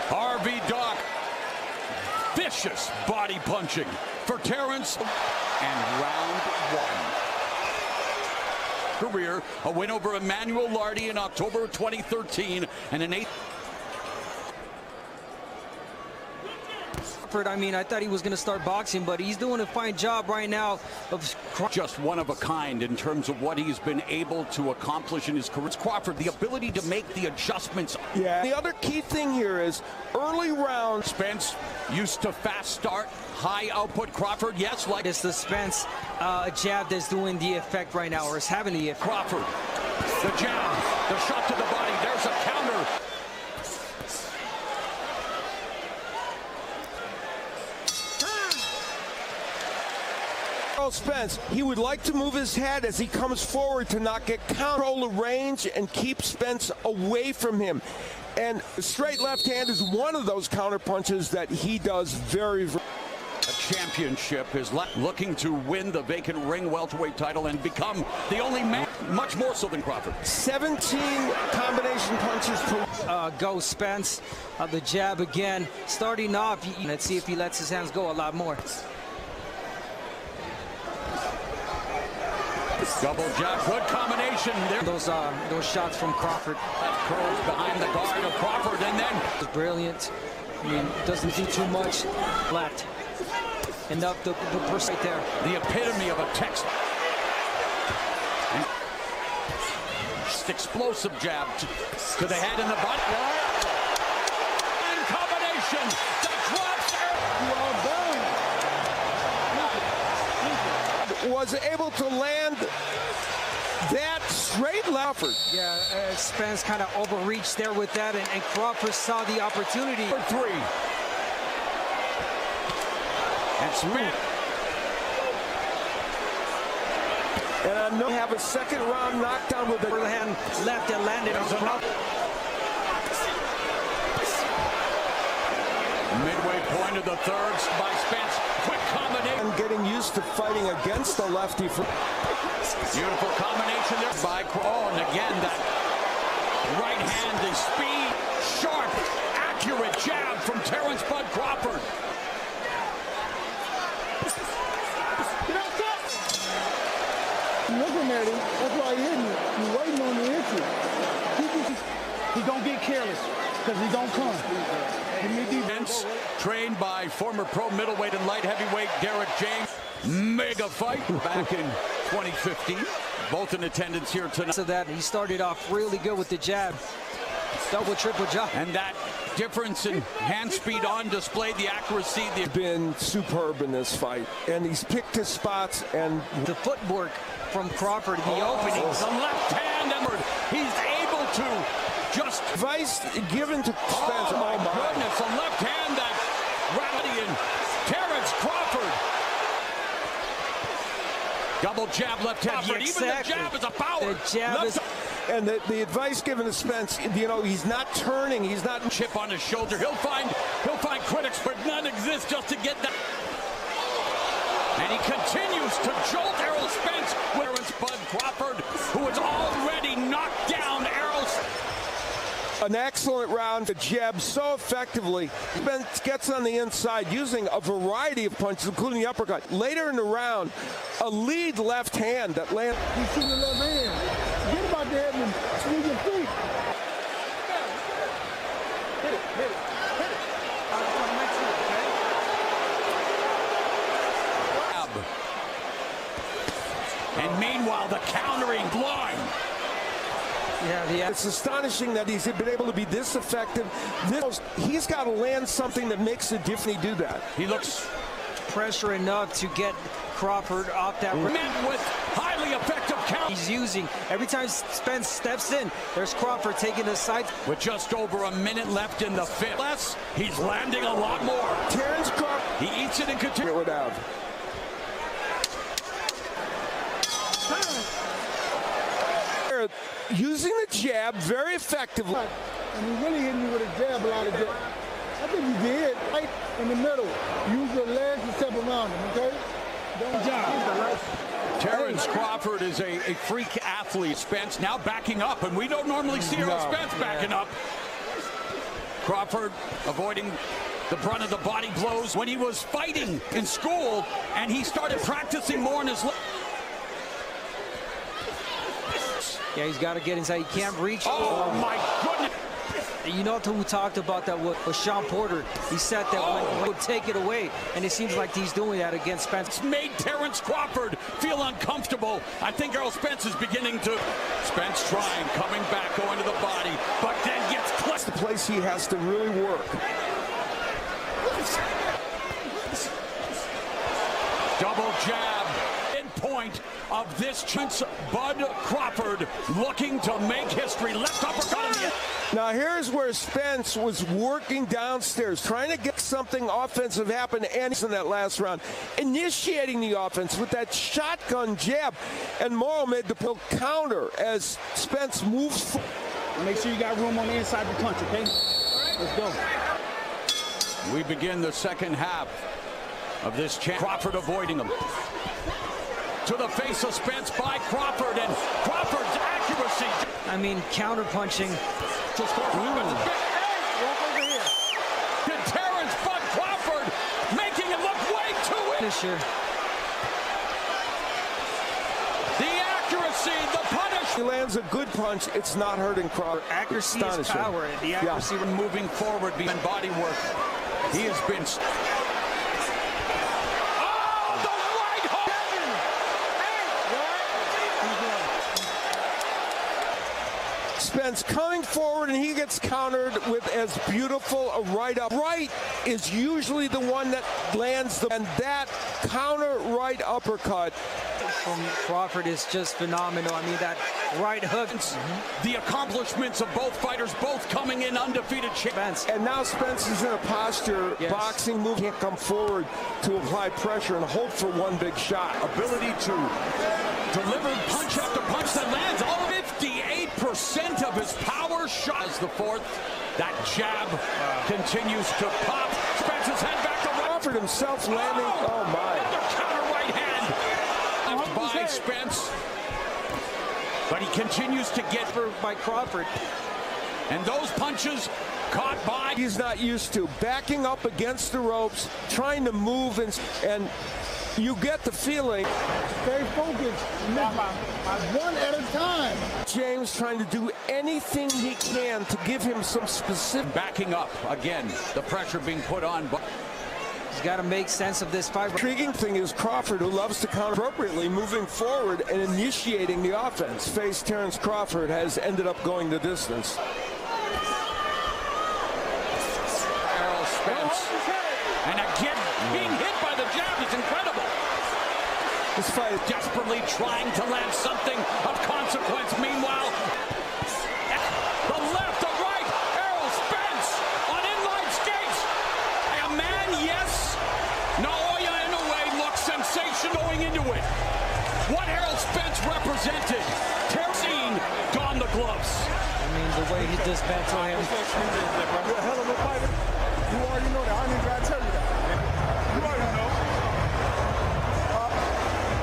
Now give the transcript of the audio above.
RV Doc. Vicious body punching for Terence. And round one. Career, a win over Emmanuel Lardy in October of 2013 and an 8th. I mean, I thought he was going to start boxing, but he's doing a fine job right now of just one of a kind in terms of what he's been able to accomplish in his career. Crawford, the ability to make the adjustments. Yeah. The other key thing here is early rounds. Spence used to fast start, high output. Crawford, yes, like it's the Spence jab that's doing the effect right now, or is having the effect. Crawford, the jab, the shot to the body. There's a counter. Spence, he would like to move his head as he comes forward to not get control the range and keep Spence away from him. And straight left hand is one of those counter punches that he does very, very. A championship is looking to win the vacant ring welterweight title and become the only man, much more so than Crawford. 17 combination punches per. Go Spence, the jab again, starting off. Let's see if he lets his hands go a lot more. Double jab, good combination there. Those shots from Crawford. Curls behind the guard of Crawford, and then it's brilliant. I mean, doesn't do too much. Left. Enough the person right there. The epitome of a text. Just explosive jab to the head and the butt. And combination that drops Errol. Was able to land that straight left. Yeah, Spence kind of overreached there with that, and Crawford saw the opportunity. For 3. And Spence. And I know have a second round knockdown with the hand left that landed on Crawford. Midway point of the third by Spence. Quick combination. And getting used to fighting against the lefty. Beautiful combination there by Crawford. And again, that right hand is speed, sharp, accurate jab from Terence Bud Crawford. Looking at him, that's why he's hitting it. He's waiting on the entry. He don't get careless because he don't come. Spence, trained by former pro middleweight and light heavyweight Derek James. Mega fight back in 2015. Both in attendance here tonight. So that he started off really good with the jab. Double, triple jab. And that difference in hand speed on display, the accuracy. They've been superb in this fight. And he's picked his spots and the footwork from Crawford in the openings. The left hand, and he's able to just advice given to Spence. Oh my goodness, a left hand that rally in Terence Crawford. Double jab, left hand. Yeah, exactly. Even the jab is a power. The jab is. And the advice given to Spence, you know, he's not turning, he's not chip on his shoulder. He'll find critics, but none exist just to get that. And he continues to jolt Errol Spence. Terence Bud Crawford, who is already knocked down Errol. An excellent round to jab so effectively. Spence gets on the inside using a variety of punches, including the uppercut. Later in the round, a lead left hand that lands. He's shooting the left hand. Get about the head and swing your feet. Hit it, hit it, hit it. And meanwhile, the countering blind. Yeah, it's astonishing that he's been able to be this effective. He's got to land something that makes a difference. Do that. He looks pressure enough to get Crawford off that. Met with highly effective count. He's using every time Spence steps in. There's Crawford taking the side. With just over a minute left in the fifth. Less, he's landing a lot more. Terence Crawford. He eats it and continues. It out. Using the jab very effectively. And he really hit me with a jab, a lot of jab. I think he did. Right in the middle. Use your legs to step around him, okay? Don't job. Terence Crawford is a freak athlete. Spence now backing up, and we don't normally see Errol Spence backing up. Crawford avoiding the brunt of the body blows when he was fighting in school, and he started practicing more in his Yeah, he's got to get inside. He can't reach. Oh, my goodness. You know who talked about that with Sean Porter? He said that when he would take it away, and it seems like he's doing that against Spence. It's made Terence Crawford feel uncomfortable. I think Errol Spence is beginning to. Spence trying, coming back, going to the body, but then gets clipped. The place he has to really work. Double jab. Point of this chance. Bud Crawford looking to make history. Left uppercut in the end. Now here's where Spence was working downstairs, trying to get something offensive happen, and in that last round, initiating the offense with that shotgun jab. And Morrow made the counter as Spence moves. Make sure you got room on the inside to punch, okay? Let's go. We begin the second half of this chance. Crawford avoiding him. To the face of Spence by Crawford, and Crawford's accuracy. I mean, counter punching. To score for Spence. Walk over here. To Terence, Bud Crawford making it look way too Finisher. The accuracy, the punish. He lands a good punch. It's not hurting Crawford. Accuracy is power. The accuracy. Yeah. Moving forward, being body work. He has been. Spence coming forward, and he gets countered with as beautiful a right up. Right is usually the one that lands the, and that counter right uppercut from Crawford is just phenomenal. I mean, that right hook. The accomplishments of both fighters, both coming in undefeated. Spence. And now Spence is in a posture, boxing move, can't come forward to apply pressure and hope for one big shot. Ability to deliver punch after punch that lands. All 58% of his power shot is the fourth. That jab continues to pop. Spence's head back to Crawford himself landing. Oh my. Counter right hand by Spence. But he continues to get by Crawford. And those punches caught by. He's not used to backing up against the ropes, trying to move, and you get the feeling. Stay focused. One at a time. James trying to do anything he can to give him some specific. Backing up again. The pressure being put on. He's got to make sense of this fight. Intriguing thing is Crawford, who loves to counter appropriately, moving forward and initiating the offense. Face Terence Crawford has ended up going the distance. Errol Spence. And again, being hit by the jab is incredible. This fight is desperately trying to land something of consequence. Meanwhile, the left, the right, Errol Spence on inline skates. A man, yes. Naoya in a way looks sensational going into it. What Errol Spence represented. Terence donned the gloves. I mean, the way he dismantled him. You're a hell of a fighter. You already know that. I didn't gotta tell you that.